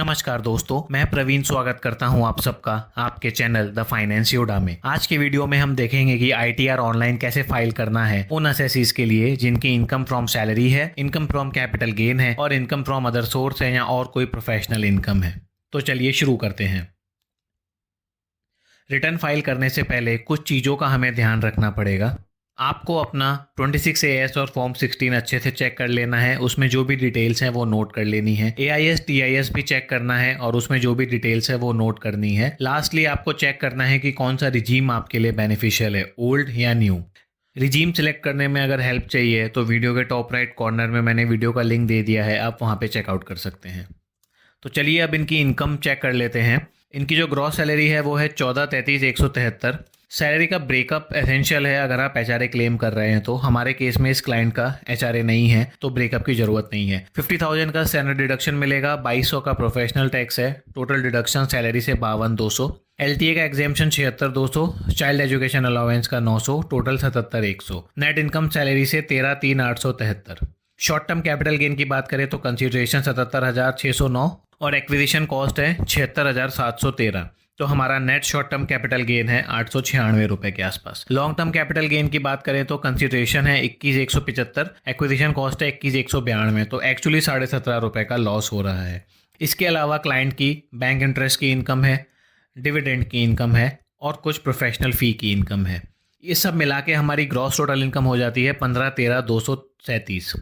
नमस्कार दोस्तों, मैं प्रवीण स्वागत करता हूं आप सबका आपके चैनल द फाइनेंस योडा में। आज के वीडियो में हम देखेंगे कि आईटीआर ऑनलाइन कैसे फाइल करना है उन असेसीज के लिए जिनकी इनकम फ्रॉम सैलरी है, इनकम फ्रॉम कैपिटल गेन है और इनकम फ्रॉम अदर सोर्स है या और कोई प्रोफेशनल इनकम है। तो चलिए शुरू करते हैं। रिटर्न फाइल करने से पहले कुछ चीज़ों का हमें ध्यान रखना पड़ेगा। आपको अपना 26AS और फॉर्म 16 अच्छे से चेक कर लेना है। उसमें जो भी डिटेल्स हैं वो नोट कर लेनी है। AIS TIS भी चेक करना है और उसमें जो भी डिटेल्स है वो नोट करनी है। लास्टली आपको चेक करना है कि कौन सा रिजीम आपके लिए बेनिफिशियल है, ओल्ड या न्यू। रिजीम सेलेक्ट करने में अगर हेल्प चाहिए तो वीडियो के टॉप राइट कॉर्नर में मैंने वीडियो का लिंक दे दिया है, आप वहाँ पे चेकआउट कर सकते हैं। तो चलिए अब इनकी इनकम चेक कर लेते हैं। इनकी जो ग्रॉस सैलरी है वो है 14,33,173। सैलरी का ब्रेकअप एसेंशियल है अगर आप HRA क्लेम कर रहे हैं तो। हमारे केस में इस क्लाइंट का HRA नहीं है तो ब्रेकअप की ज़रूरत नहीं है। 50,000 का स्टैंडर्ड डिडक्शन मिलेगा, 2,200 का प्रोफेशनल टैक्स है, टोटल डिडक्शन सैलरी से 52,200, LTA का एग्जेम्पशन 76,200, चाइल्ड एजुकेशन अलाउंस का 900, टोटल 77,100, नेट इनकम सैलरी से 13,3,873। शॉर्ट टर्म कैपिटल गेन की बात करें तो कंसिडरेशन 77,609 और एक्विजिशन कॉस्ट है 76,713। तो हमारा net short term capital gain है 896 रुपए के आसपास। लॉन्ग टर्म कैपिटल गेन की बात करें तो कंसिडरेशन है 21,175, एक्विजिशन कॉस्ट है 21,192। तो एक्चुअली 17.5 रुपए का लॉस हो रहा है। इसके अलावा क्लाइंट की बैंक इंटरेस्ट की इनकम है, डिविडेंड की इनकम है और कुछ प्रोफेशनल फ़ी की इनकम है। ये सब मिला के हमारी ग्रॉस टोटल इनकम हो जाती है 15,13,237।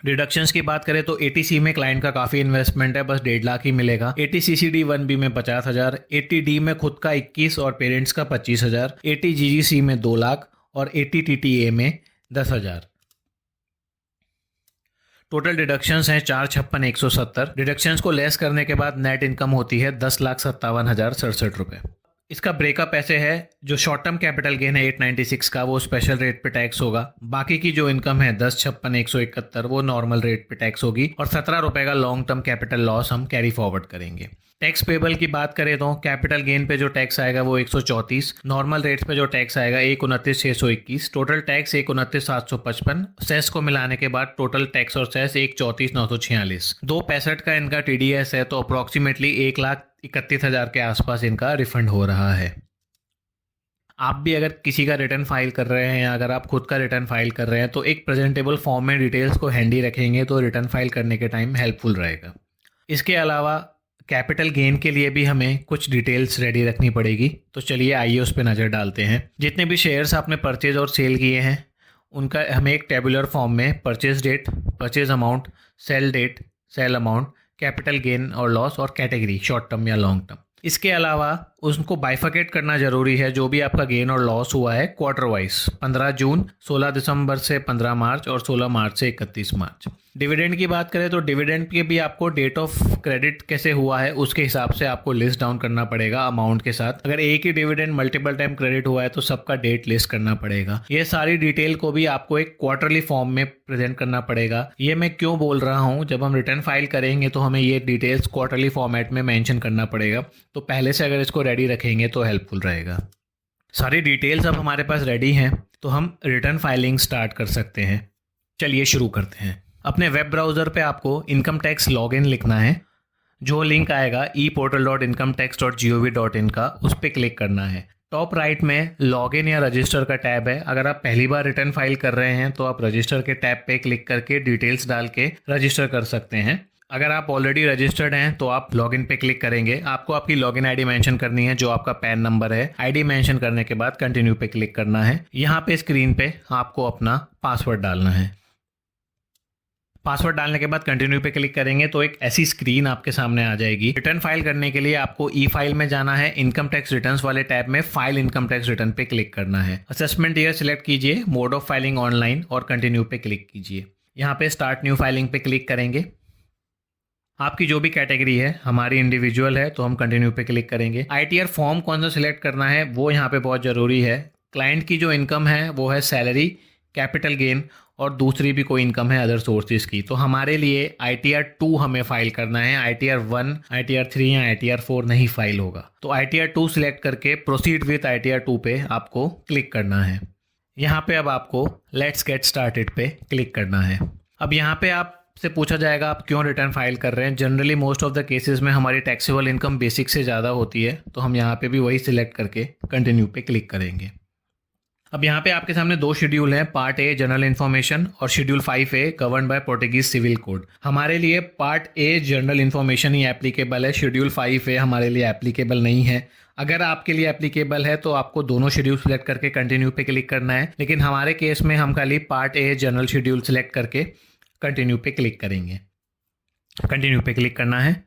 डिडक्शंस की बात करें तो ATC में क्लाइंट का काफ़ी इन्वेस्टमेंट है, बस 1.5 लाख ही मिलेगा। ATCCD 1B में 50,000, ATD में खुद का 21 और पेरेंट्स का 25,000, ATGGC में 2 लाख और ATTTA में 10,000। टोटल डिडक्शंस हैं 456,170। डिडक्शंस को लेस करने के बाद नेट इनकम होती है 10,57,067 रुपये। इसका ब्रेकअप ऐसे है, जो शॉर्ट टर्म कैपिटल गेन है 896 का वो स्पेशल रेट पे टैक्स होगा। बाकी की जो इनकम है 10,56,171 वो नॉर्मल रेट पे टैक्स होगी और 17 रुपये का लॉन्ग टर्म कैपिटल लॉस हम कैरी फॉरवर्ड करेंगे। टैक्स पेबल की बात करें तो कैपिटल गेन पे जो टैक्स आएगा वो 134, नॉर्मल रेट्स पे जो टैक्स आएगा 129,621, टोटल टैक्स 129,755, सेस को मिलाने के बाद टोटल टैक्स और सेस 134,946। 2.65 का इनका TDS है तो अप्रॉक्सीमेटली 1,31,000 के आसपास इनका रिफंड हो रहा है। आप भी अगर किसी का रिटर्न फाइल कर रहे हैं या अगर आप खुद का रिटर्न फाइल कर रहे हैं तो एक प्रेजेंटेबल फॉर्म में डिटेल्स को हैंडी रखेंगे तो रिटर्न फाइल करने के टाइम हेल्पफुल रहेगा। इसके अलावा कैपिटल गेन के लिए भी हमें कुछ डिटेल्स रेडी रखनी पड़ेगी। तो चलिए आइए उस पर नज़र डालते हैं। जितने भी शेयर्स आपने परचेज और सेल किए हैं उनका हमें एक टेबुलर फॉर्म में purchase date, purchase amount, sale date, sale amount, capital gain और लॉस और कैटेगरी शॉर्ट टर्म या लॉन्ग टर्म। इसके अलावा उसको बाइफर्केट करना जरूरी है, जो भी आपका गेन और लॉस हुआ है क्वार्टर वाइज, 15 जून, 16 दिसंबर से 15 मार्च और 16 मार्च से 31 मार्च। डिविडेंड की बात करें तो डिविडेंड के भी आपको डेट ऑफ क्रेडिट कैसे हुआ है उसके हिसाब से आपको लिस्ट डाउन करना पड़ेगा अमाउंट के साथ। अगर एक ही डिविडेंड मल्टीपल टाइम क्रेडिट हुआ है तो सबका डेट लिस्ट करना पड़ेगा। ये सारी डिटेल को भी आपको एक क्वार्टरली फॉर्म में प्रेजेंट करना पड़ेगा। ये मैं क्यों बोल रहा हूँ, जब हम रिटर्न फाइल करेंगे तो हमें ये डिटेल्स क्वार्टरली फॉर्मेट में मेंशन करना पड़ेगा। तो पहले से अगर इसको रेडी रखेंगे तो हेल्पफुल रहेगा। सारी डिटेल्स अब हमारे पास रेडी हैं तो हम रिटर्न फाइलिंग स्टार्ट कर सकते हैं। चलिए शुरू करते हैं। अपने वेब ब्राउज़र पे आपको इनकम टैक्स लॉगिन लिखना है। जो लिंक आएगा eportal.incometax.gov.in का, उस पर क्लिक करना है। टॉप राइट में लॉगिन या रजिस्टर का टैब है। अगर आप पहली बार रिटर्न फाइल कर रहे हैं तो आप रजिस्टर के टैब पे क्लिक करके डिटेल्स डाल के रजिस्टर कर सकते हैं। अगर आप ऑलरेडी रजिस्टर्ड हैं तो आप लॉगिन पे क्लिक करेंगे। आपको आपकी लॉगिन आईडी मेंशन करनी है, जो आपका पैन नंबर है। आईडी मेंशन करने के बाद कंटिन्यू पे क्लिक करना है। यहाँ पे स्क्रीन पे आपको अपना पासवर्ड डालना है। पासवर्ड डालने के बाद कंटिन्यू पे क्लिक करेंगे तो एक ऐसी स्क्रीन आपके सामने आ जाएगी। रिटर्न फाइल करने के लिए आपको ई फाइल में जाना है। इनकम टैक्स रिटर्न्स वाले टैब में फाइल इनकम टैक्स रिटर्न पे क्लिक करना है। असेसमेंट ईयर सिलेक्ट कीजिए, मोड ऑफ फाइलिंग ऑनलाइन और कंटिन्यू पे क्लिक कीजिए। यहाँ पे स्टार्ट न्यू फाइलिंग पे क्लिक करेंगे। आपकी जो भी कैटेगरी है, हमारी इंडिविजुअल है तो हम कंटिन्यू पे क्लिक करेंगे। ITR फॉर्म कौन सा सिलेक्ट करना है वो यहाँ पे बहुत ज़रूरी है। क्लाइंट की जो इनकम है वो है सैलरी, कैपिटल गेन और दूसरी भी कोई इनकम है अदर सोर्सेज की। तो हमारे लिए ITR 2 हमें फाइल करना है। ITR 1, ITR 3 या ITR 4 नहीं फाइल होगा। तो ITR 2 सिलेक्ट करके प्रोसीड विथ ITR 2 पे आपको क्लिक करना है। यहाँ पे अब आपको लेट्स गेट स्टार्टेड पे क्लिक करना है। अब यहाँ पे आप आपसे पूछा जाएगा आप क्यों रिटर्न फाइल कर रहे हैं। Generally most of the cases में हमारी टैक्सेबल इनकम बेसिक से ज़्यादा होती है, तो हम यहाँ पे भी वही सिलेक्ट करके कंटिन्यू पे क्लिक करेंगे। अब यहाँ पे आपके सामने दो शेड्यूल हैं, पार्ट ए जनरल इन्फॉर्मेशन और schedule 5A govern by Portuguese civil code. हमारे लिए पार्ट ए जनरल इन्फॉर्मेशन ही एप्लीकेबल है, शेड्यूल 5A हमारे लिए एप्लीकेबल नहीं है। अगर आपके लिए एप्लीकेबल है तो आपको दोनों शेड्यूल सेलेक्ट करके कंटिन्यू पे क्लिक करना है, लेकिन हमारे केस में हम खाली part A general schedule select करके कंटिन्यू पे क्लिक करेंगे। कंटिन्यू पे क्लिक करना है,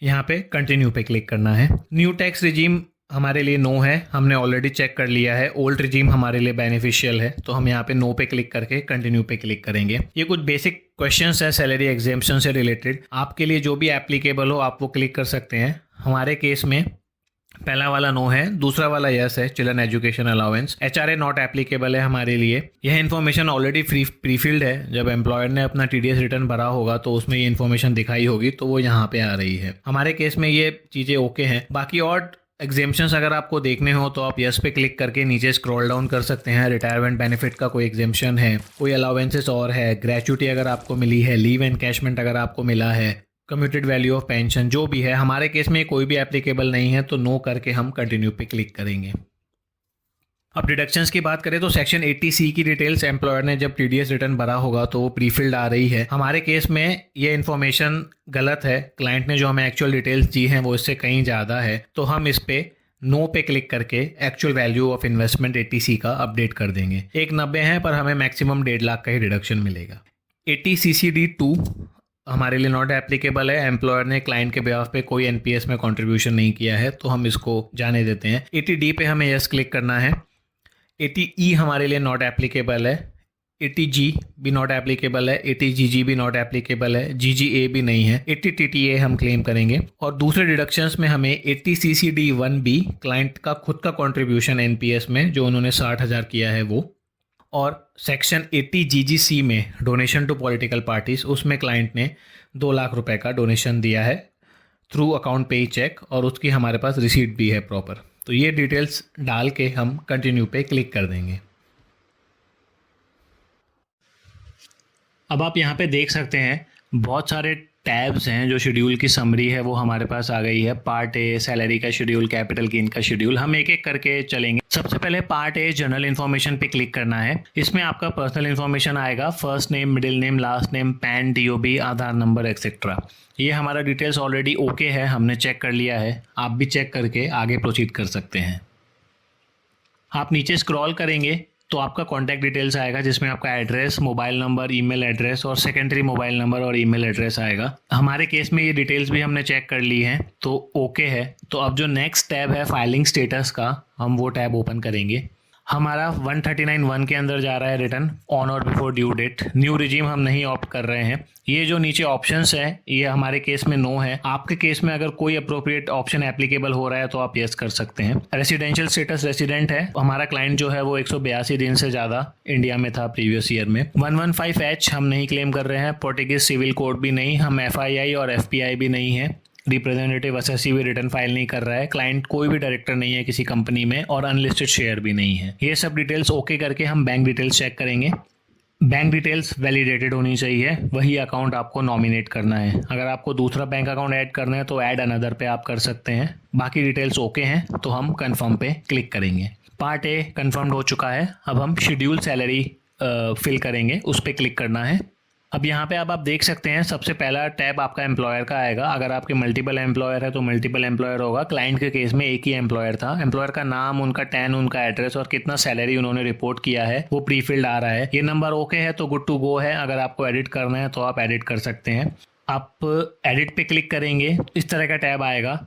यहाँ पे कंटिन्यू पे क्लिक करना है। न्यू टैक्स रिजीम हमारे लिए नो है, हमने ऑलरेडी चेक कर लिया है। ओल्ड रिजीम हमारे लिए बेनिफिशियल है, तो हम यहाँ पे नो पे क्लिक करके कंटिन्यू पे क्लिक करेंगे। ये कुछ बेसिक क्वेश्चंस है सैलरी एग्जेम्पशन से रिलेटेड, आपके लिए जो भी एप्लीकेबल हो आप वो क्लिक कर सकते हैं। हमारे केस में पहला वाला नो है, दूसरा वाला यस है, children education allowance. HRA not applicable है हमारे लिए। यह इन्फॉर्मेशन ऑलरेडी प्रीफिल्ड है, जब एम्प्लॉयर ने अपना TDS रिटर्न भरा होगा तो उसमें ये इन्फॉर्मेशन दिखाई होगी, तो वो यहाँ पे आ रही है। हमारे केस में ये चीज़ें ओके हैं। बाकी और एग्जेम्पशंस अगर आपको देखने हो तो आप यस पे क्लिक करके नीचे स्क्रॉल डाउन कर सकते हैं। रिटायरमेंट बेनिफिट का कोई एग्जेम्पशन है, कोई अलाउंसेस और है, ग्रेचुटी अगर आपको मिली है, लीव एनकैशमेंट अगर आपको मिला है, कम्यूटेड वैल्यू ऑफ पेंशन, जो भी है। हमारे केस में कोई भी एप्लीकेबल नहीं है, तो नो करके हम कंटिन्यू पे क्लिक करेंगे। अब डिडक्शंस की बात करें तो सेक्शन 80C की डिटेल्स एम्प्लॉयर ने जब TDS रिटर्न भरा होगा तो वो प्रीफिल्ड आ रही है। हमारे केस में ये इन्फॉर्मेशन गलत है, क्लाइंट ने जो हमें एक्चुअल डिटेल्स दी हैं वो इससे कहीं ज़्यादा है, तो हम इस पे नो पे क्लिक करके actual value of investment 80C का अपडेट कर देंगे। 190 है पर हमें मैक्सिमम 1.5 लाख का ही डिडक्शन मिलेगा। 80CCD2 हमारे लिए नॉट एप्लीकेबल है, एम्प्लॉयर ने क्लाइंट के बिहाफ पे कोई NPS में कंट्रीब्यूशन नहीं किया है, तो हम इसको जाने देते हैं। 80D पे हमें यस क्लिक करना है। 80E हमारे लिए नॉट एप्लीकेबल है, 80G भी नॉट एप्लीकेबल है, 80GG भी नॉट एप्लीकेबल है, GGA भी नहीं है, 80TTA हम क्लेम करेंगे। और दूसरे डिडक्शंस में हमें 80CCD1B क्लाइंट का खुद का कंट्रीब्यूशन NPS में जो उन्होंने 60,000 किया है वो, और सेक्शन 80GGC में डोनेशन टू पॉलिटिकल पार्टीज, उसमें क्लाइंट ने 2 लाख रुपए का डोनेशन दिया है थ्रू अकाउंट पे चेक, और उसकी हमारे पास रिसीट भी है प्रॉपर। तो ये डिटेल्स डाल के हम कंटिन्यू पे क्लिक कर देंगे। अब आप यहाँ पे देख सकते हैं बहुत सारे टैब्स हैं, जो शेड्यूल की समरी है वो हमारे पास आ गई है। पार्ट ए सैलरी का शेड्यूल, कैपिटल गेन का शेड्यूल, हम एक एक करके चलेंगे। सबसे पहले पार्ट ए जनरल इन्फॉर्मेशन पे क्लिक करना है। इसमें आपका पर्सनल इन्फॉर्मेशन आएगा, first name, middle name, last name, pan, DOB, आधार नंबर एक्सेट्रा। ये हमारा डिटेल्स ऑलरेडी ओके है, हमने चेक कर लिया है। आप भी चेक करके आगे प्रोसीड कर सकते हैं। आप नीचे स्क्रॉल करेंगे तो आपका कॉन्टैक्ट डिटेल्स आएगा, जिसमें आपका address, mobile number, email address और सेकेंडरी मोबाइल नंबर और ईमेल एड्रेस आएगा। हमारे केस में ये डिटेल्स भी हमने चेक कर ली हैं, तो ओके है। तो अब जो नेक्स्ट टैब है फाइलिंग स्टेटस का, हम वो टैब ओपन करेंगे। हमारा 139(1) के अंदर जा रहा है रिटर्न ऑन और before due date. New regime हम नहीं ऑप्ट कर रहे हैं। ये जो नीचे ऑप्शंस है ये हमारे केस में नो है। आपके केस में अगर कोई अप्रोप्रिएट ऑप्शन एप्लीकेबल हो रहा है तो आप यस कर सकते हैं। रेसिडेंशियल स्टेटस रेसिडेंट है। हमारा क्लाइंट जो है वो 182 दिन से ज़्यादा इंडिया में था प्रीवियस ईयर में। 115H हम नहीं क्लेम कर रहे हैं। पोर्टुगीज सिविल कोड भी नहीं। हम FII और FPI भी नहीं है। रिप्रेजेंटेटिव असेसी भी रिटर्न फाइल नहीं कर रहा है। क्लाइंट कोई भी डायरेक्टर नहीं है किसी कंपनी में और अनलिस्टेड शेयर भी नहीं है। ये सब डिटेल्स ओके करके हम बैंक डिटेल्स चेक करेंगे। बैंक डिटेल्स वैलिडेटेड होनी चाहिए, वही अकाउंट आपको नॉमिनेट करना है। अगर आपको दूसरा बैंक अकाउंट ऐड करना है तो ऐड अनदर पे आप कर सकते हैं। बाकी डिटेल्स ओके हैं तो हम कंफर्म पे क्लिक करेंगे। पार्ट ए कंफर्म्ड हो चुका है। अब हम शेड्यूल सैलरी फिल करेंगे, उस पर क्लिक करना है। अब यहाँ पे आप देख सकते हैं सबसे पहला टैब आपका एम्प्लॉयर का आएगा। अगर आपके मल्टीपल एम्प्लॉयर है तो मल्टीपल एम्प्लॉयर होगा। क्लाइंट के केस में एक ही एम्प्लॉयर था। एम्प्लॉयर का नाम, उनका टैन, उनका एड्रेस और कितना सैलरी उन्होंने रिपोर्ट किया है वो प्रीफिल्ड आ रहा है। ये नंबर ओके है तो गुड टू गो है। अगर आपको एडिट करना है तो आप एडिट कर सकते हैं। आप एडिट पे क्लिक करेंगे, इस तरह का टैब आएगा।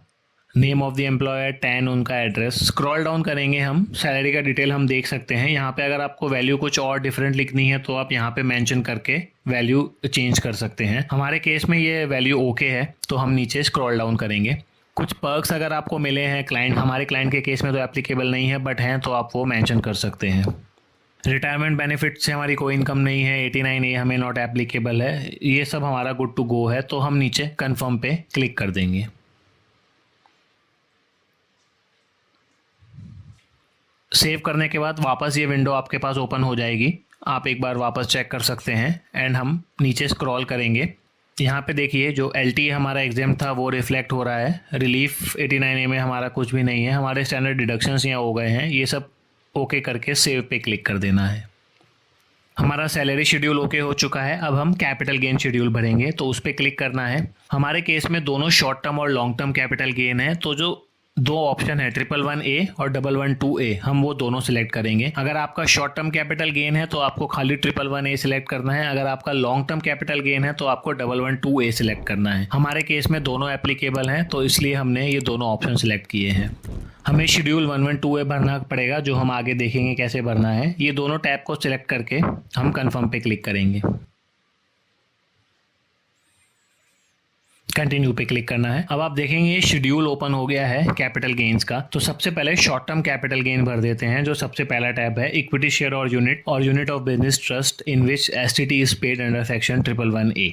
Name of the employer, tan, उनका एड्रेस। स्क्रॉल डाउन करेंगे हम, सैलरी का डिटेल हम देख सकते हैं। यहाँ पे अगर आपको वैल्यू कुछ और डिफरेंट लिखनी है तो आप यहाँ पे मेंशन करके वैल्यू चेंज कर सकते हैं। हमारे केस में ये वैल्यू ओके है तो हम नीचे स्क्रॉल डाउन करेंगे। कुछ पर्क्स अगर आपको मिले हैं क्लाइंट, हमारे क्लाइंट के केस में तो एप्लीकेबल नहीं है बट हैं, तो आप वो मेंशन कर सकते हैं। रिटायरमेंट बेनिफिट से हमारी कोई इनकम नहीं है। 89A हमें नॉट एप्लीकेबल है। ये सब हमारा गुड टू गो है तो हम नीचे कन्फर्म पे क्लिक कर देंगे। सेव करने के बाद वापस ये विंडो आपके पास ओपन हो जाएगी। आप एक बार वापस चेक कर सकते हैं। एंड हम नीचे स्क्रॉल करेंगे, यहाँ पे देखिए जो LTA हमारा एग्जाम था वो रिफ्लेक्ट हो रहा है। रिलीफ 89A में हमारा कुछ भी नहीं है, हमारे स्टैंडर्ड डिडक्शंस यहाँ हो गए हैं। ये सब ओके करके सेव पे क्लिक कर देना है। हमारा सैलरी शेड्यूल ओके हो चुका है। अब हम कैपिटल गेन शेड्यूल भरेंगे, तो उस पर क्लिक करना है। हमारे केस में दोनों शॉर्ट टर्म और लॉन्ग टर्म कैपिटल गेन है, तो जो दो ऑप्शन है 111A और 112A, हम वो दोनों सिलेक्ट करेंगे। अगर आपका शॉर्ट टर्म कैपिटल गेन है तो आपको खाली 111A सिलेक्ट करना है। अगर आपका लॉन्ग टर्म कैपिटल गेन है तो आपको 112A सिलेक्ट करना है। हमारे केस में दोनों एप्लीकेबल हैं, तो इसलिए हमने ये दोनों ऑप्शन सिलेक्ट किए हैं। हमें शेड्यूल 112A भरना पड़ेगा, जो हम आगे देखेंगे कैसे भरना है। ये दोनों टैब को सिलेक्ट करके हम कन्फर्म पे क्लिक करेंगे। कंटिन्यू पे क्लिक करना है। अब आप देखेंगे शेड्यूल ओपन हो गया है कैपिटल गेन्स का। तो सबसे पहले शॉर्ट टर्म कैपिटल गेन भर देते हैं, जो सबसे पहला टैब है इक्विटी शेयर और unit of business trust in which STT is paid under section 111A।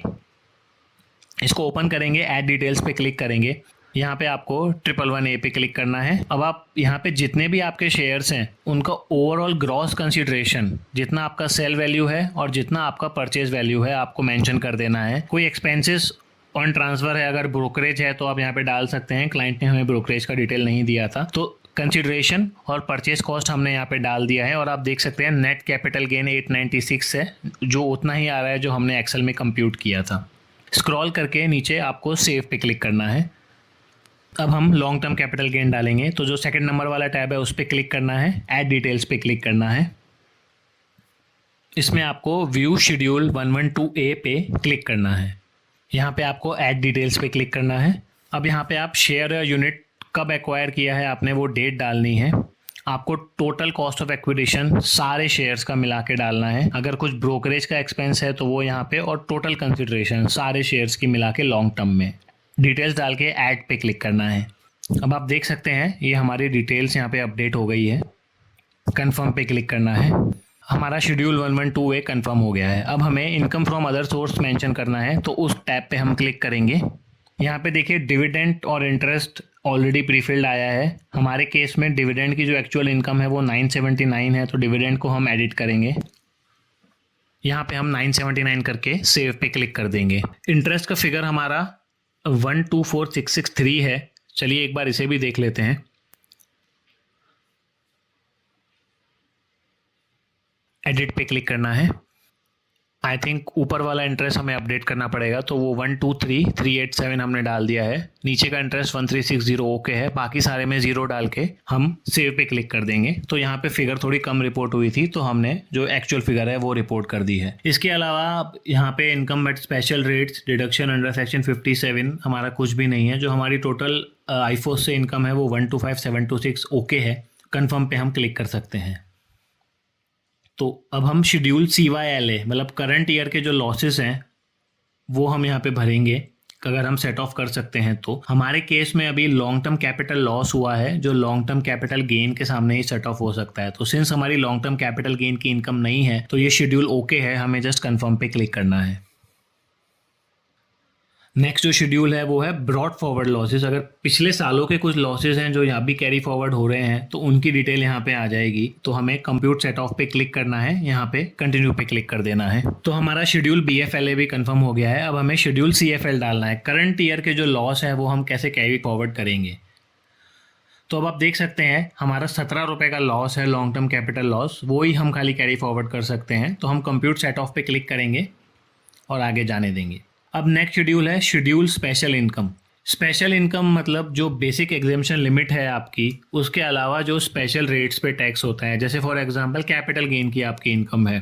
इसको ओपन करेंगे, ऐड डिटेल्स पे क्लिक करेंगे। यहाँ पे आपको 111A पे क्लिक करना है। अब आप यहाँ पे जितने भी आपके शेयर्स हैं उनका ओवरऑल ग्रॉस कंसिडरेशन, जितना आपका सेल वैल्यू है और जितना आपका परचेज वैल्यू है, आपको मेंशन कर देना है। कोई एक्सपेंसेस ऑन ट्रांसफर है, अगर ब्रोकरेज है तो आप यहाँ पे डाल सकते हैं। क्लाइंट ने हमें ब्रोकरेज का डिटेल नहीं दिया था, तो कंसिडरेशन और परचेज कॉस्ट हमने यहाँ पे डाल दिया है। और आप देख सकते हैं नेट कैपिटल गेन 896 है, जो उतना ही आ रहा है जो हमने एक्सेल में कंप्यूट किया था। स्क्रॉल करके नीचे आपको सेव पे क्लिक करना है। अब हम लॉन्ग टर्म कैपिटल गेन डालेंगे, तो जो सेकंड नंबर वाला टैब है उस पर क्लिक करना है, ऐड डिटेल्स पे क्लिक करना है। इसमें आपको व्यू शेड्यूल 112A पे क्लिक करना है। यहाँ पे आपको ऐड डिटेल्स पे क्लिक करना है। अब यहाँ पे आप शेयर या यूनिट कब एक्वायर किया है आपने वो डेट डालनी है। आपको टोटल कॉस्ट ऑफ एक्विजिशन सारे शेयर्स का मिला के डालना है। अगर कुछ ब्रोकरेज का एक्सपेंस है तो वो यहाँ पे, और टोटल कंसिडरेशन सारे शेयर्स की मिला के लॉन्ग टर्म में डिटेल्स डाल के ऐड पे क्लिक करना है। अब आप देख सकते हैं ये हमारी डिटेल्स यहाँ पे अपडेट हो गई है। कन्फर्म पे क्लिक करना है। हमारा शेड्यूल 112A कंफर्म हो गया है। अब हमें income from other source mention करना है, तो उस टैब पे हम क्लिक करेंगे। यहाँ पे देखिए डिविडेंड और इंटरेस्ट ऑलरेडी प्रीफिल्ड आया है। हमारे केस में डिविडेंड की जो एक्चुअल इनकम है वो 979 है, तो डिविडेंड को हम एडिट करेंगे। यहाँ पे हम 979 करके सेव पे क्लिक कर देंगे। इंटरेस्ट का फिगर हमारा 124663 है। चलिए एक बार इसे भी देख लेते हैं। एडिट पे क्लिक करना है। आई थिंक ऊपर वाला इंटरेस्ट हमें अपडेट करना पड़ेगा, तो वो 123,387 हमने डाल दिया है। नीचे का इंटरेस्ट 1360 ओके है, बाकी सारे में 0 डाल के हम सेव पे क्लिक कर देंगे। तो यहाँ पे फिगर थोड़ी कम रिपोर्ट हुई थी, तो हमने जो एक्चुअल फिगर है वो रिपोर्ट कर दी है। इसके अलावा यहाँ पे income at special rates deduction under section 57 हमारा कुछ भी नहीं है। जो हमारी टोटल आईफोस से इनकम है वो 125,726 ओके है। कन्फर्म पे हम क्लिक कर सकते हैं। तो अब हम शेड्यूल CYLA मतलब करंट ईयर के जो लॉसेस हैं वो हम यहाँ पे भरेंगे। अगर हम सेट ऑफ कर सकते हैं तो हमारे केस में अभी लॉन्ग टर्म कैपिटल लॉस हुआ है, जो लॉन्ग टर्म कैपिटल गेन के सामने ही सेट ऑफ हो सकता है। तो सिंस हमारी लॉन्ग टर्म कैपिटल गेन की इनकम नहीं है तो ये शेड्यूल ओके है, हमें जस्ट कन्फर्म पे क्लिक करना है। नेक्स्ट जो शेड्यूल है वो है ब्रॉड फॉरवर्ड लॉसेस। अगर पिछले सालों के कुछ लॉसेस हैं जो यहाँ भी कैरी फॉरवर्ड हो रहे हैं तो उनकी डिटेल यहाँ पे आ जाएगी। तो हमें कंप्यूट सेट ऑफ पे क्लिक करना है, यहाँ पे कंटिन्यू पे क्लिक कर देना है। तो हमारा शेड्यूल BFLA भी कंफर्म हो गया है। अब हमें शेड्यूल CFL डालना है। करंट ईयर के जो लॉस है वो हम कैसे कैरी फॉरवर्ड करेंगे। तो अब आप देख सकते हैं हमारा 17 रुपये का लॉस है, लॉन्ग टर्म कैपिटल लॉस, वो ही हम खाली कैरी फॉरवर्ड कर सकते हैं। तो हम कंप्यूट सेट ऑफ पे क्लिक करेंगे और आगे जाने देंगे। अब नेक्स्ट शेड्यूल है schedule special income. Special income मतलब जो बेसिक एग्जेम्पशन लिमिट है आपकी, उसके अलावा जो स्पेशल रेट्स पे टैक्स होता है। जैसे फॉर एग्जांपल कैपिटल गेन की आपकी इनकम है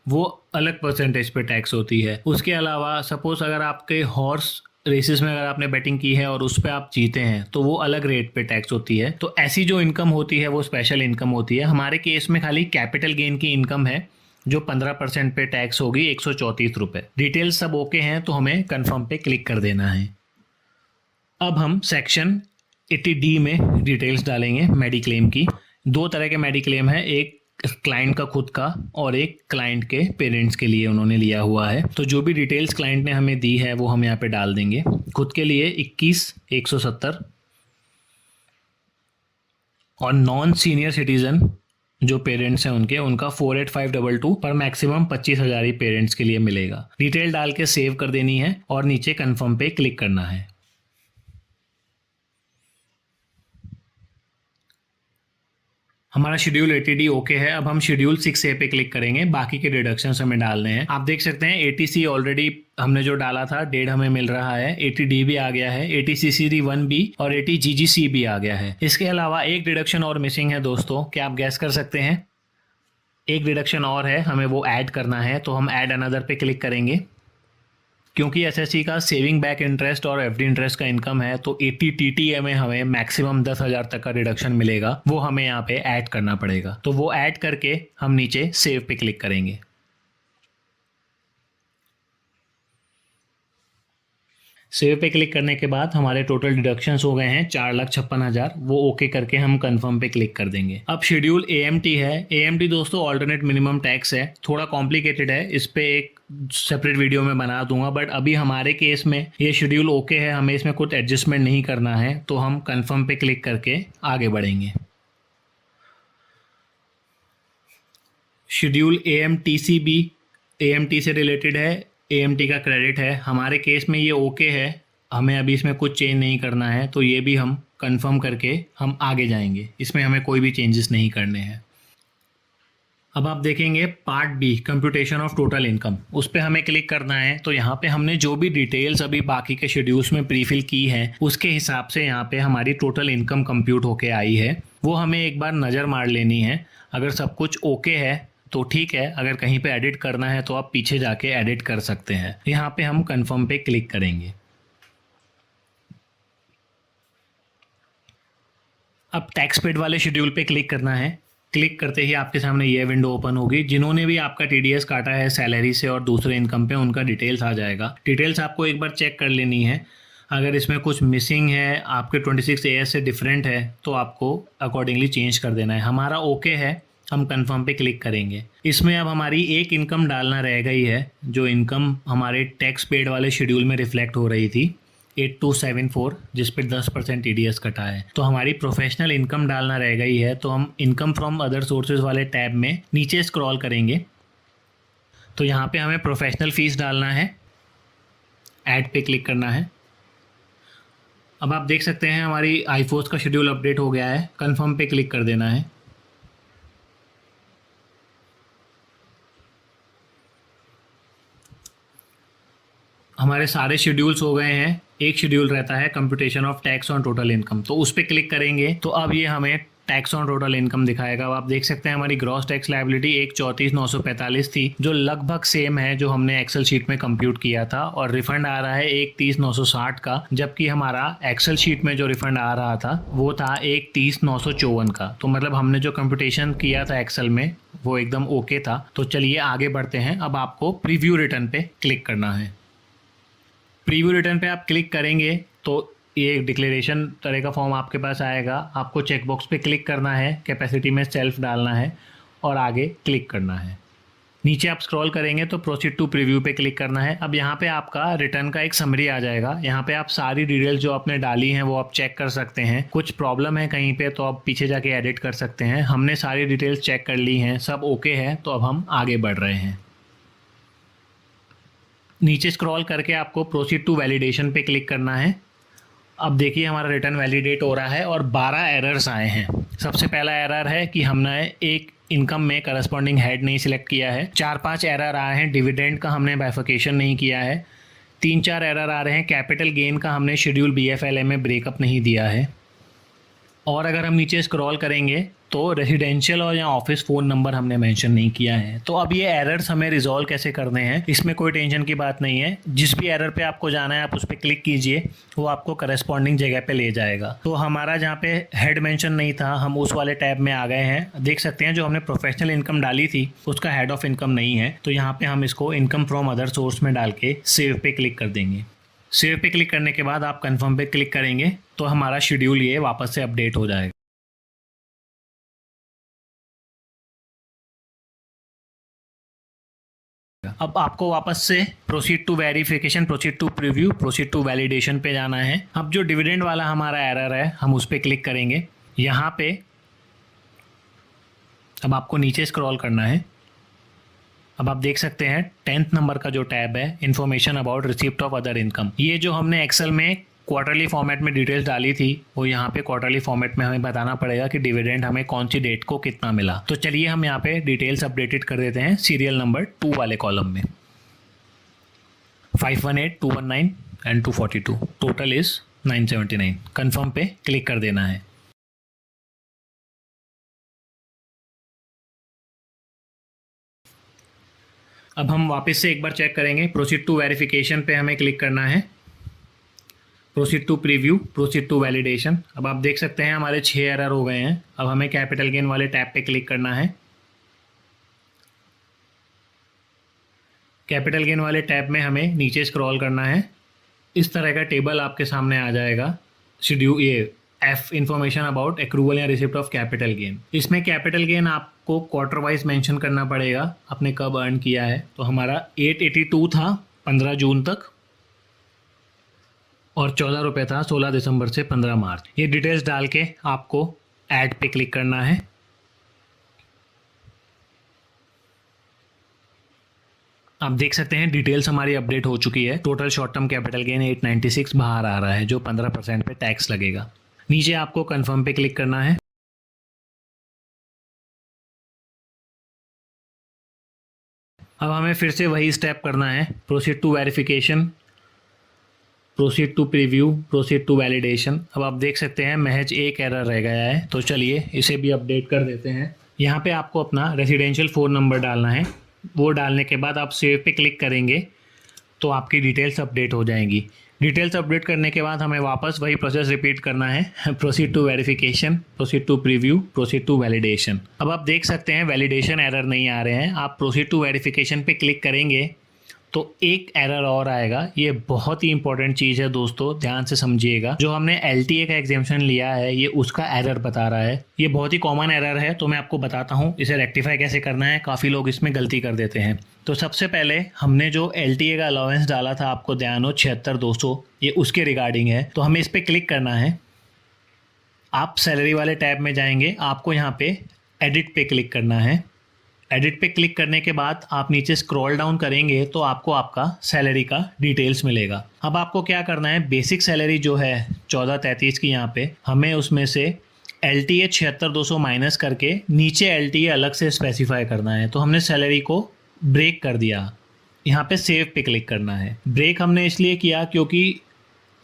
वो अलग परसेंटेज पे टैक्स होती है। उसके अलावा सपोज अगर आपके हॉर्स रेसेस में अगर आपने बेटिंग की है और उस पर आप जीते हैं तो वो अलग रेट पे टैक्स होती है। तो ऐसी जो इनकम होती है वो स्पेशल इनकम होती है। हमारे केस में खाली कैपिटल गेन की इनकम है जो 15% पे टैक्स होगी 134 रुपये। डिटेल्स सब ओके हैं तो हमें कन्फर्म पे क्लिक कर देना है। अब हम सेक्शन 80D में डिटेल्स डालेंगे मेडिक्लेम की। 2 तरह के मेडिक्लेम है, एक क्लाइंट का खुद का और एक क्लाइंट के पेरेंट्स के लिए उन्होंने लिया हुआ है। तो जो भी डिटेल्स क्लाइंट ने हमें दी है वो हम यहाँ पे डाल देंगे। खुद के लिए 21,170 और नॉन सीनियर सिटीजन जो पेरेंट्स हैं उनका 48522 पर मैक्सिमम 25,000 ही पेरेंट्स के लिए मिलेगा। डिटेल डाल के सेव कर देनी है और नीचे कंफर्म पे क्लिक करना है। हमारा शेड्यूल एटीडी ओके है। अब हम शेड्यूल 6A पे क्लिक करेंगे, बाकी के डिडक्शंस हमें डालने हैं। आप देख सकते हैं एटीसी ऑलरेडी हमने जो डाला था 1.5 हमें मिल रहा है, एटीडी भी आ गया है, एटीसीसीडी 1B और एटीजीजीसी भी आ गया है। इसके अलावा एक डिडक्शन और मिसिंग है दोस्तों, क्या आप गैस कर सकते हैं? एक डिडक्शन और है, हमें वो ऐड करना है, तो हम ऐड अनदर पे क्लिक करेंगे। क्योंकि एसएससी का सेविंग बैक इंटरेस्ट और एफडी इंटरेस्ट का इनकम है, तो 80 टीटीए में हमें मैक्सिमम 10,000 तक का रिडक्शन मिलेगा, वो हमें यहाँ पे ऐड करना पड़ेगा। तो वो ऐड करके हम नीचे सेव पे क्लिक करेंगे। सेव पे क्लिक करने के बाद हमारे टोटल डिडक्शंस हो गए हैं 4,56,000, वो ओके करके हम कंफर्म पे क्लिक कर देंगे। अब शेड्यूल एएमटी है। एएमटी दोस्तों ऑल्टरनेट मिनिमम टैक्स है, थोड़ा कॉम्प्लिकेटेड है, इस पे एक सेपरेट वीडियो में बना दूंगा, बट अभी हमारे केस में ये शेड्यूल ओके है, हमें इसमें कुछ एडजस्टमेंट नहीं करना है, तो हम कंफर्म पे क्लिक करके आगे बढ़ेंगे। शेड्यूल एएमटीसी भी एएमटी से रिलेटेड है, एएमटी का क्रेडिट है। हमारे केस में ये ओके है, हमें अभी इसमें कुछ चेंज नहीं करना है, तो ये भी हम कंफर्म करके हम आगे जाएंगे। इसमें हमें कोई भी चेंजेस नहीं करने हैं। अब आप देखेंगे part B computation of total income, उस पर हमें क्लिक करना है। तो यहाँ पे हमने जो भी डिटेल्स अभी बाकी के शेड्यूल्स में प्रीफिल की है, उसके हिसाब से यहाँ पे हमारी टोटल इनकम कंप्यूट होके आई है, वो हमें एक बार नज़र मार लेनी है। अगर सब कुछ ओके है तो ठीक है, अगर कहीं पे एडिट करना है तो आप पीछे जाके एडिट कर सकते हैं। यहाँ पे हम कंफर्म पे क्लिक करेंगे। अब टैक्स पेड वाले शेड्यूल पे क्लिक करना है। क्लिक करते ही आपके सामने ये विंडो ओपन होगी। जिन्होंने भी आपका टीडीएस काटा है सैलरी से और दूसरे इनकम पे, उनका डिटेल्स आ जाएगा। डिटेल्स आपको एक बार चेक कर लेनी है, अगर इसमें कुछ मिसिंग है, आपके 26AS से डिफरेंट है, तो आपको अकॉर्डिंगली चेंज कर देना है। हमारा ओके है, हम कंफर्म पे क्लिक करेंगे। इसमें अब हमारी एक इनकम डालना रह गई है, जो इनकम हमारे टैक्स पेड वाले शेड्यूल में रिफ्लेक्ट हो रही थी 8274, जिस पे 10% टीडीएस कटा है। तो हमारी प्रोफेशनल इनकम डालना रह गई है, तो हम इनकम फ्रॉम अदर सोर्सेज वाले टैब में नीचे स्क्रॉल करेंगे। तो यहाँ पे हमें प्रोफेशनल फीस डालना है, ऐड पे क्लिक करना है। अब आप देख सकते हैं हमारी आईफोर्स का शेड्यूल अपडेट हो गया है, कंफर्म पे क्लिक कर देना है। हमारे सारे शेड्यूल्स हो गए हैं, एक शेड्यूल रहता है computation of tax on total income, तो उस पर क्लिक करेंगे तो अब ये हमें टैक्स ऑन टोटल इनकम दिखाएगा। अब आप देख सकते हैं हमारी ग्रॉस टैक्स लायबिलिटी 134,945 थी, जो लगभग सेम है जो हमने एक्सेल शीट में कंप्यूट किया था, और रिफंड आ रहा है 130,960 का, जबकि हमारा एक्सेल शीट में जो रिफंड आ रहा था वो था 130,954 का। तो मतलब हमने जो कंप्यूटेशन किया था एक्सेल में वो एकदम ओके था। तो चलिए आगे बढ़ते हैं। अब आपको प्रीव्यू रिटर्न पे क्लिक करना है। प्रीव्यू रिटर्न पे आप क्लिक करेंगे तो ये एक डिक्लेरेशन तरह का फॉर्म आपके पास आएगा। आपको चेकबॉक्स पे क्लिक करना है, कैपेसिटी में सेल्फ डालना है और आगे क्लिक करना है। नीचे आप स्क्रॉल करेंगे तो प्रोसीड टू प्रीव्यू पे क्लिक करना है। अब यहाँ पे आपका रिटर्न का एक समरी आ जाएगा। यहाँ पे आप सारी डिटेल्स जो आपने डाली हैं वो आप चेक कर सकते हैं। कुछ प्रॉब्लम है कहीं पे तो आप पीछे जाके एडिट कर सकते हैं। हमने सारी डिटेल्स चेक कर ली हैं, सब ओके है, तो अब हम आगे बढ़ रहे हैं। नीचे स्क्रॉल करके आपको प्रोसीड टू वैलिडेशन पे क्लिक करना है। अब देखिए हमारा रिटर्न वैलिडेट हो रहा है और 12 एरर्स आए हैं। सबसे पहला एरर है कि हमने एक इनकम में करस्पॉन्डिंग हेड नहीं सिलेक्ट किया है। 4-5 एरर आए हैं, डिविडेंड का हमने बाइफिकेशन नहीं किया है। 3-4 एरर आ रहे हैं, कैपिटल गेन का हमने शेड्यूल BFLA में ब्रेकअप नहीं दिया है। और अगर हम नीचे स्क्रॉल करेंगे तो रेजिडेंशियल और या ऑफिस फ़ोन नंबर हमने मेंशन नहीं किया है। तो अब ये एरर्स हमें रिजॉल्व कैसे करने हैं, इसमें कोई टेंशन की बात नहीं है। जिस भी एरर पे आपको जाना है आप उस पर क्लिक कीजिए, वो आपको करस्पॉन्डिंग जगह पे ले जाएगा। तो हमारा जहाँ पे हेड मेंशन नहीं था, हम उस वाले टैब में आ गए हैं। देख सकते हैं जो हमने प्रोफेशनल इनकम डाली थी उसका हेड ऑफ इनकम नहीं है, तो यहाँ पे हम इसको इनकम फ्रॉम अदर सोर्स में डाल के सेव पे क्लिक कर देंगे। सेव पे क्लिक करने के बाद आप कंफर्म पे क्लिक करेंगे तो हमारा शेड्यूल ये वापस से अपडेट हो जाएगा। अब आपको वापस से proceed to verification, proceed to preview, proceed to validation पे जाना है। अब जो डिविडेंड वाला हमारा एरर है हम उस पर क्लिक करेंगे। यहाँ पे अब आपको नीचे स्क्रॉल करना है। अब आप देख सकते हैं 10th नंबर का जो टैब है, information about receipt of other income. ये जो हमने एक्सेल में क्वार्टरली फॉर्मेट में डिटेल्स डाली थी, वो यहाँ पे क्वार्टरली फॉर्मेट में हमें बताना पड़ेगा कि डिविडेंड हमें कौन सी डेट को कितना मिला। तो चलिए हम यहाँ पे डिटेल्स अपडेटेड कर देते हैं सीरियल नंबर 2 वाले कॉलम में। 518, 219 एंड 242, टोटल इज 979। कन्फर्म पे क्लिक कर देना है। अब हम वापस से एक बार चेक करेंगे। प्रोसीड टू वेरिफिकेशन पे हमें क्लिक करना है, proceed to preview, proceed to validation. अब आप देख सकते हैं हमारे 6 एरर हो गए हैं। अब हमें कैपिटल गेन वाले टैब पे क्लिक करना है। कैपिटल गेन वाले टैब में हमें नीचे स्क्रॉल करना है। इस तरह का टेबल आपके सामने आ जाएगा। शेड्यूल ये एफ इंफॉर्मेशन अबाउट एक्रूवल या रिसिप्ट ऑफ कैपिटल गेन। इसमें कैपिटल गेन आपको क्वार्टर वाइज मेंशन करना पड़ेगा, आपने कब अर्न किया है। तो हमारा 882 था 15 जून तक और 14 रुपये था 16 दिसंबर से 15 मार्च। ये डिटेल्स डाल के आपको ऐड पे क्लिक करना है। आप देख सकते हैं डिटेल्स हमारी अपडेट हो चुकी है। Total short term capital gain 896 बाहर आ रहा है, जो 15% पे टैक्स लगेगा। नीचे आपको कंफर्म पे क्लिक करना है। अब हमें फिर से वही स्टेप करना है, proceed to verification, proceed to preview, proceed to validation. अब आप देख सकते हैं महज एक एरर रह गया है, तो चलिए इसे भी अपडेट कर देते हैं। यहाँ पे आपको अपना रेजिडेंशियल फ़ोन नंबर डालना है। वो डालने के बाद आप सेव पे क्लिक करेंगे तो आपकी डिटेल्स अपडेट हो जाएंगी। डिटेल्स अपडेट करने के बाद हमें वापस वही प्रोसेस रिपीट करना है, proceed to verification, proceed to preview, proceed to validation. अब आप देख सकते हैं वैलिडेशन एरर नहीं आ रहे हैं। आप प्रोसीड टू वेरिफिकेशन पे क्लिक करेंगे तो एक एरर और आएगा। ये बहुत ही इंपॉर्टेंट चीज़ है दोस्तों, ध्यान से समझिएगा। जो हमने LTA का एग्जाम्पशन लिया है, ये उसका एरर बता रहा है। ये बहुत ही कॉमन एरर है, तो मैं आपको बताता हूँ इसे रेक्टिफाई कैसे करना है। काफ़ी लोग इसमें गलती कर देते हैं। तो सबसे पहले हमने जो LTA का अलाउंस डाला था, आपको ध्यान हो 76,200, ये उसके रिगार्डिंग है। तो हमें इस पर क्लिक करना है। आप सैलरी वाले टैब में जाएंगे, आपको यहाँ पे एडिट पे क्लिक करना है। एडिट पे क्लिक करने के बाद आप नीचे स्क्रॉल डाउन करेंगे तो आपको आपका सैलरी का डिटेल्स मिलेगा। अब आपको क्या करना है, बेसिक सैलरी जो है 1433 की, यहाँ पे हमें उसमें से LTA 76,200 माइनस करके नीचे LTA अलग से स्पेसिफाई करना है। तो हमने सैलरी को ब्रेक कर दिया। यहाँ पे सेव पे क्लिक करना है। ब्रेक हमने इसलिए किया क्योंकि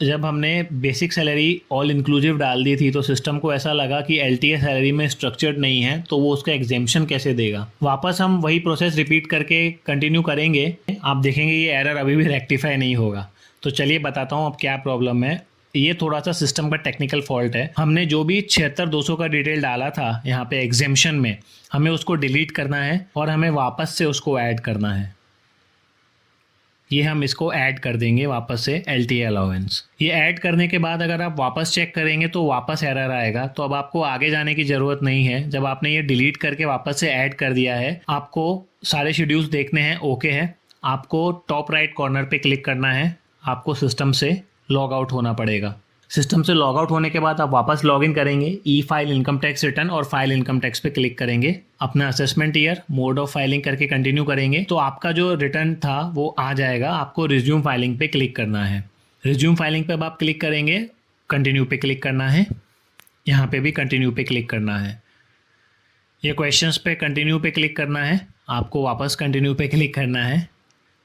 जब हमने बेसिक सैलरी ऑल इंक्लूसिव डाल दी थी तो सिस्टम को ऐसा लगा कि LTA सैलरी में स्ट्रक्चर्ड नहीं है, तो वो उसका एग्जेम्पशन कैसे देगा। वापस हम वही प्रोसेस रिपीट करके कंटिन्यू करेंगे। आप देखेंगे ये एरर अभी भी रेक्टिफाई नहीं होगा। तो चलिए बताता हूँ अब क्या प्रॉब्लम है। ये थोड़ा सा सिस्टम का टेक्निकल फॉल्ट है। हमने जो भी 76,200 का डिटेल डाला था यहाँ पे एग्जेम्पशन में, हमें उसको डिलीट करना है और हमें वापस से उसको ऐड करना है। ये हम इसको ऐड कर देंगे वापस से LTA अलाउंस। ये ऐड करने के बाद अगर आप वापस चेक करेंगे तो वापस एरर आएगा। तो अब आपको आगे जाने की ज़रूरत नहीं है। जब आपने ये डिलीट करके वापस से ऐड कर दिया है, आपको सारे शेड्यूल्स देखने हैं, ओके है। आपको टॉप राइट कॉर्नर पे क्लिक करना है। आपको सिस्टम से लॉग आउट होना पड़ेगा। सिस्टम से लॉग आउट होने के बाद आप वापस लॉग इन करेंगे। ई फाइल इनकम टैक्स रिटर्न और फाइल इनकम टैक्स पे क्लिक करेंगे। अपना assessment year, mode of filing करके कंटिन्यू करेंगे तो आपका जो रिटर्न था वो आ जाएगा। आपको रिज्यूम फाइलिंग पे क्लिक करना है। रिज्यूम फाइलिंग पे अब आप क्लिक करेंगे, कंटिन्यू पे क्लिक करना है। यहाँ पे भी कंटिन्यू पे क्लिक करना है। ये क्वेश्चंस पे कंटिन्यू पे क्लिक करना है। आपको वापस कंटिन्यू पे क्लिक करना है।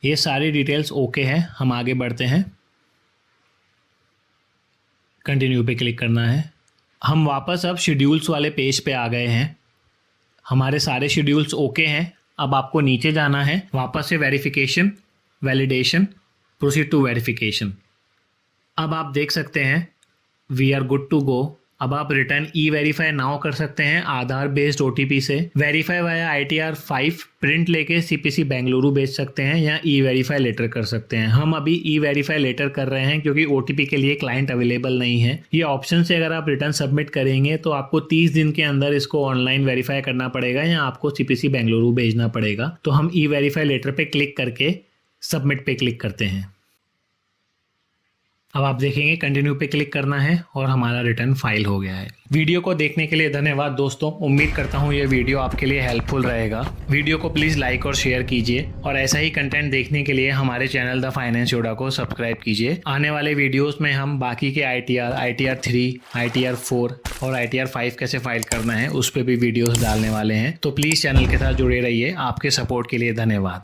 ये सारी डिटेल्स ओके है। हम आगे बढ़ते हैं। कंटिन्यू पे क्लिक करना है। हम वापस अब शेड्यूल्स वाले पेज पे आ गए हैं। हमारे सारे शेड्यूल्स ओके हैं। अब आपको नीचे जाना है, वापस से verification, validation, proceed to verification. अब आप देख सकते हैं we are good to go. अब आप रिटर्न E-वेरीफाई नाउ कर सकते हैं आधार बेस्ड OTP से। वेरीफाई वाया ITR 5 प्रिंट लेके CPC बेंगलुरु भेज सकते हैं या E-वेरीफाई लेटर कर सकते हैं। हम अभी E-वेरीफाई लेटर कर रहे हैं क्योंकि OTP के लिए क्लाइंट अवेलेबल नहीं है। ये ऑप्शन से अगर आप रिटर्न सबमिट करेंगे तो आपको 30 दिन के अंदर इसको ऑनलाइन वेरीफाई करना पड़ेगा या आपको CPC बेंगलुरु भेजना पड़ेगा। तो हम E-वेरीफाई लेटर पे क्लिक करके सबमिट पे क्लिक करते हैं। अब आप देखेंगे कंटिन्यू पे क्लिक करना है और हमारा रिटर्न फाइल हो गया है। वीडियो को देखने के लिए धन्यवाद दोस्तों। उम्मीद करता हूँ ये वीडियो आपके लिए हेल्पफुल रहेगा। वीडियो को प्लीज़ लाइक और शेयर कीजिए और ऐसा ही कंटेंट देखने के लिए हमारे चैनल द फाइनेंस योड़ा को सब्सक्राइब कीजिए। आने वाले वीडियोस में हम बाकी के ITR 3, ITR 4 और ITR 5 कैसे फाइल करना है उस पर भी वीडियोस डालने वाले हैं। तो प्लीज़ चैनल के साथ जुड़े रहिए। आपके सपोर्ट के लिए धन्यवाद।